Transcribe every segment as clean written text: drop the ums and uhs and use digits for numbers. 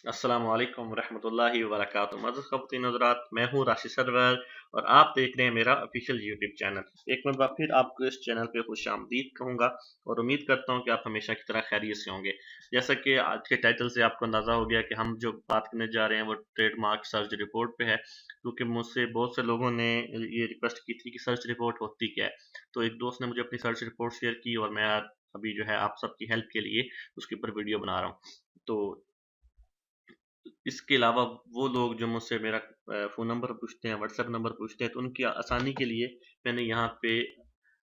अस्सलाम वालेकुम रहमतुल्लाहि व बरकातुहू। मज़ीद ख़वातीन हज़रात, मैं हूँ राशिद सरवर और आप देख रहे हैं मेरा ऑफिशियल यूट्यूब चैनल। एक मरतबा फिर आपको इस चैनल पे खुशामदीद कहूँगा और उम्मीद करता हूँ कि आप हमेशा की तरह खैरियत से होंगे। जैसा कि आज के टाइटल से आपको अंदाज़ा हो गया कि हम जो बात करने जा रहे हैं वो ट्रेडमार्क सर्च रिपोर्ट पे है, क्योंकि मुझसे बहुत से लोगों ने ये रिक्वेस्ट की थी कि सर्च रिपोर्ट होती क्या है। तो एक दोस्त ने मुझे अपनी सर्च रिपोर्ट शेयर की और मैं अभी जो है आप सबकी हेल्प के लिए उसके ऊपर वीडियो बना रहा हूँ। तो इसके अलावा वो लोग जो मुझसे मेरा फ़ोन नंबर पूछते हैं, व्हाट्सएप नंबर पूछते हैं, तो उनकी आसानी के लिए मैंने यहाँ पे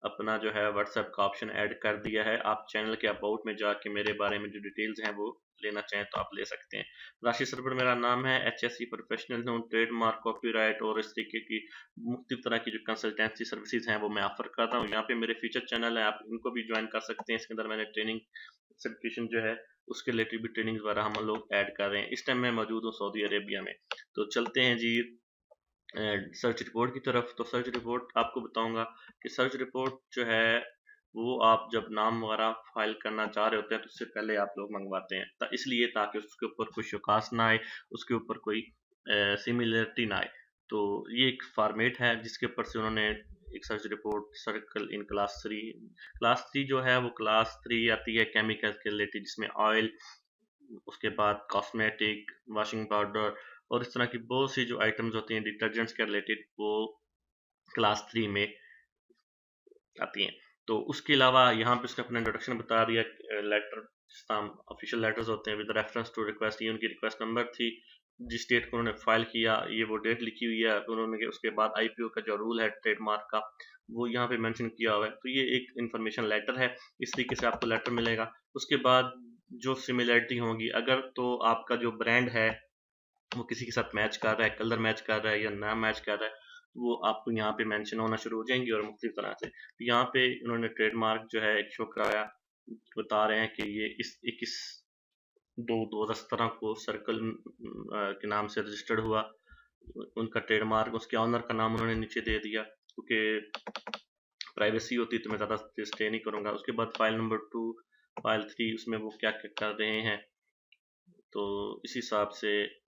अपना जो है व्हाट्सएप का ऑप्शन ऐड कर दिया है। आप चैनल के अबाउट में जाके मेरे बारे में जो डिटेल्स हैं वो लेना चाहें तो आप ले सकते हैं। राशिद सरवर मेरा नाम है, एचएससी प्रोफेशनल हूँ, ट्रेडमार्क, कॉपीराइट और इस तरीके की मुख्तलिफ तरह की जो कंसल्टेंसी सर्विसेज हैं वो मैं ऑफर करता हूँ। यहाँ पे मेरे फीचर चैनल है, आप इनको भी ज्वाइन कर सकते हैं। इसके अंदर मैंने ट्रेनिंग सर्टिफिकेशन जो है उसके रिलेटेड भी ट्रेनिंग वगैरह हम लोग ऐड कर रहे हैं। इस टाइम मैं मौजूद हूँ सऊदी अरेबिया में। तो चलते हैं जी सर्च रिपोर्ट की तरफ। तो सर्च रिपोर्ट आपको बताऊंगा कि सर्च रिपोर्ट जो है वो आप जब नाम वगैरह फाइल करना चाह रहे होते हैं तो उससे पहले आप लोग मंगवाते हैं, इसलिए ताकि उसके ऊपर कोई शिकायत ना आए, उसके ऊपर कोई सिमिलरिटी ना आए। तो ये एक फॉर्मेट है जिसके ऊपर से उन्होंने एक सर्च रिपोर्ट सर्कल इन क्लास 3 जो है वो क्लास 3 आती है केमिकल के रिलेटेड, जिसमें ऑयल, उसके बाद कॉस्मेटिक, वॉशिंग पाउडर और इस तरह की बहुत सी जो आइटम्स होती हैं डिटर्जेंट्स के रिलेटेड, वो क्लास 3 में आती हैं। तो उसके अलावा यहाँ पे उसने अपना इंट्रोडक्शन बता दिया। लेटर ऑफिशियल लेटर्स होते हैं विद रेफरेंस टू रिक्वेस्ट, ये उनकी रिक्वेस्ट नंबर थी, जिस डेट को उन्होंने फाइल किया ये वो डेट लिखी हुई है। तो उन्होंने उसके बाद आईपीओ का जो रूल है ट्रेडमार्क का वो यहाँ पे मेंशन किया हुआ है। तो ये एक इंफॉर्मेशन लेटर है, इस तरीके से आपको लेटर मिलेगा। उसके बाद जो सिमिलरिटी होगी, अगर तो आपका जो ब्रांड है वो किसी के साथ मैच कर रहा है, कलर मैच कर रहा है या ना मैच कर रहा है, तो वो आपको यहाँ पे मेंशन होना शुरू हो जाएंगी और मुख्तलिफ तरह से। तो यहाँ पे उन्होंने ट्रेडमार्क जो है एक शो कराया, बता रहे हैं कि ये इस 21/2/2017 को सर्कल के नाम से रजिस्टर्ड हुआ। उनका ट्रेडमार्क, उसके ऑनर का नाम उन्होंने नीचे दे दिया, क्योंकि प्राइवेसी होती तो मैं ज़्यादा स्टे नहीं करूँगा। उसके बाद फाइल नंबर 2, फाइल 3, उसमें वो क्या क्या कर रहे हैं। तो इस हिसाब से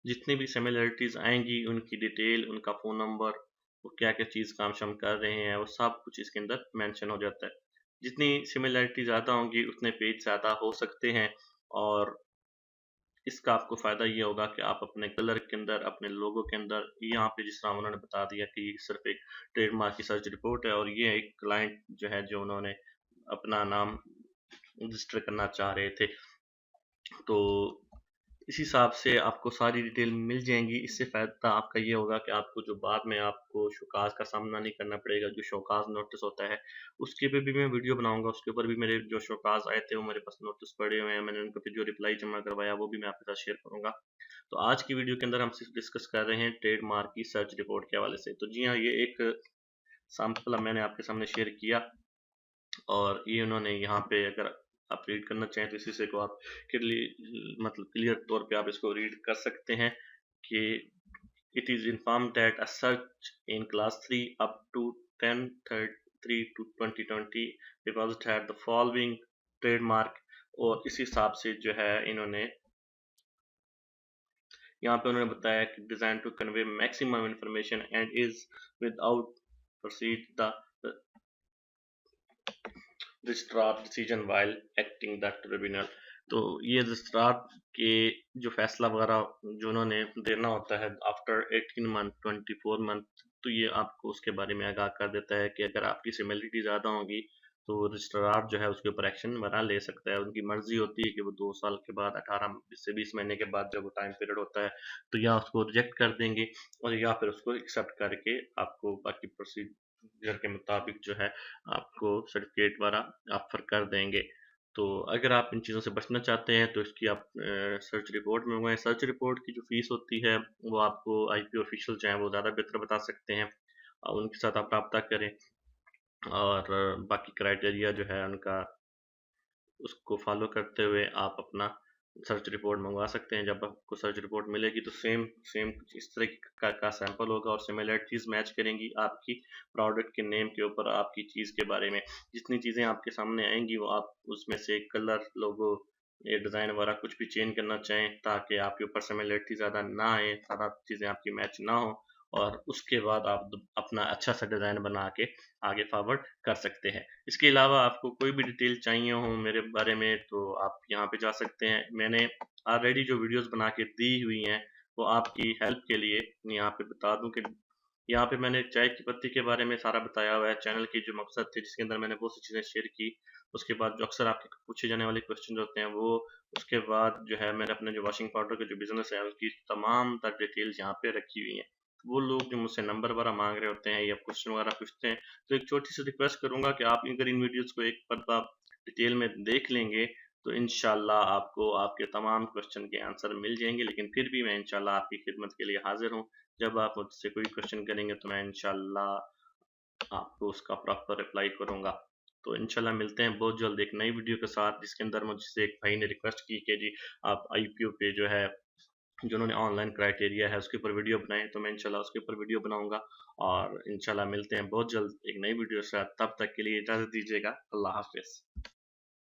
जितनी भी सिमिलरिटीज़ आएंगी उनकी डिटेल, उनका फ़ोन नंबर, वो क्या क्या चीज़ काम शाम कर रहे हैं, वो सब कुछ इसके अंदर मेंशन हो जाता है। जितनी सिमिलरिटी ज़्यादा होंगी उतने पेज ज़्यादा हो सकते हैं और इसका आपको फ़ायदा ये होगा कि आप अपने कलर के अंदर, अपने लोगो के अंदर, यहाँ पे जिस तरह उन्होंने बता दिया कि ये सिर्फ एक ट्रेडमार्क की सर्च रिपोर्ट है और ये एक क्लाइंट जो है जो उन्होंने अपना नाम रजिस्टर करना चाह रहे थे, तो इस हिसाब से आपको सारी डिटेल मिल जाएंगी। इससे फ़ायदा आपका ये होगा कि आपको जो बाद में आपको शोकाज़ का सामना नहीं करना पड़ेगा। जो शोकाज़ नोटिस होता है उसके पे भी मैं वीडियो बनाऊंगा, उसके ऊपर भी मेरे जो शोकाज़ आए थे वो मेरे पास नोटिस पड़े हुए हैं, मैंने उनके पे जो रिप्लाई जमा करवाया वो भी मैं आपके साथ शेयर करूँगा। तो आज की वीडियो के अंदर हम सिर्फ डिस्कस कर रहे हैं ट्रेडमार्क की सर्च रिपोर्ट के हवाले से। तो जी हाँ, ये एक सैम्पल मैंने आपके सामने शेयर किया और ये उन्होंने यहाँ पे, अगर आप रीड करना चाहें तो इस हिस्से को आप क्लियर तौर पे आप इसको रीड कर सकते हैं कि it is informed that a search in class 3 up to 10/3/2020 deposit had the following trademark. और इस हिसाब से जो है इन्होंने यहाँ पे उन्होंने बताया कि design to convey maximum information and is without proceed the registrar decision while acting the tribunal. तो ये रजिस्ट्रार के जो फैसला वगैरह जो उन्होंने देना होता है आफ्टर 18 मंथ, 24 मंथ, तो ये आपको उसके बारे में आगाह कर देता है कि अगर आपकी सिमिलरिटी ज़्यादा होगी तो रजिस्ट्रार जो है उसके ऊपर एक्शन बना ले सकता है। उनकी मर्जी होती है कि वो 2 साल के बाद, 18 से 20 महीने के बाद जब वो टाइम पीरियड होता है, तो या उसको रिजेक्ट कर देंगे और या फिर उसको एक्सेप्ट करके आपको बाकी प्रोसीजर के मुताबिक जो है आपको सर्टिफिकेट वगैरह ऑफर कर देंगे। तो अगर आप इन चीज़ों से बचना चाहते हैं तो इसकी आप सर्च रिपोर्ट मंगवाएं। सर्च रिपोर्ट की जो फीस होती है वो आपको आईपी ऑफिशियल जो है वो ज़्यादा बेहतर बता सकते हैं, उनके साथ आप रब्ता करें और बाकी क्राइटेरिया जो है उनका, उसको फॉलो करते हुए आप अपना सर्च रिपोर्ट मंगवा सकते हैं। जब आपको सर्च रिपोर्ट मिलेगी तो सेम सेम कुछ इस तरह का सैंपल होगा और सिमिलरिटीज़ मैच करेंगी आपकी प्रोडक्ट के नेम के ऊपर, आपकी चीज़ के बारे में जितनी चीज़ें आपके सामने आएंगी वो आप उसमें से कलर, लोगो, ये डिज़ाइन वगैरह कुछ भी चेंज करना चाहें ताकि आपके ऊपर सिमिलरिटी ज़्यादा ना आए, सारा चीज़ें आपकी मैच ना हो, और उसके बाद आप अपना अच्छा सा डिज़ाइन बना के आगे फॉरवर्ड कर सकते हैं। इसके अलावा आपको कोई भी डिटेल चाहिए हो मेरे बारे में तो आप यहाँ पे जा सकते हैं। मैंने ऑलरेडी जो वीडियोस बना के दी हुई हैं वो आपकी हेल्प के लिए यहाँ पे बता दूं कि यहाँ पे मैंने चाय की पत्ती के बारे में सारा बताया हुआ है, चैनल की जो मकसद थे जिसके अंदर मैंने बहुत सी चीज़ें शेयर की। उसके बाद जो अक्सर आपके पूछे जाने वाले क्वेश्चन होते हैं वो, उसके बाद जो है मैंने अपने जो वॉशिंग पाउडर का जो बिज़नेस है उसकी तमाम तर डिटेल्स यहाँ पे रखी हुई हैं। वो लोग जो मुझसे नंबर वगैरह मांग रहे होते हैं या क्वेश्चन वगैरह पूछते हैं, तो एक छोटी सी रिक्वेस्ट करूंगा कि आप अगर इन वीडियोज़ को एक मरतबा डिटेल में देख लेंगे तो इंशाल्लाह आपको आपके तमाम क्वेश्चन के आंसर मिल जाएंगे। लेकिन फिर भी मैं इंशाल्लाह आपकी खिदमत के लिए हाजिर हूँ। जब आप मुझसे कोई क्वेश्चन करेंगे तो मैं इंशाल्लाह आपको उसका प्रॉपर रिप्लाई करूंगा। तो इंशाल्लाह मिलते हैं बहुत जल्द एक नई वीडियो के साथ, जिसके अंदर मुझसे एक भाई ने रिक्वेस्ट की कि जी आप आईपीओ पे जो है जो उन्होंने ऑनलाइन क्राइटेरिया है उसके ऊपर वीडियो बनाएं, तो मैं इंशाल्लाह उसके ऊपर वीडियो बनाऊंगा। और इंशाल्लाह मिलते हैं बहुत जल्द एक नई वीडियो के साथ, तब तक के लिए इजाज़त दीजिएगा। अल्लाह हाफिज़।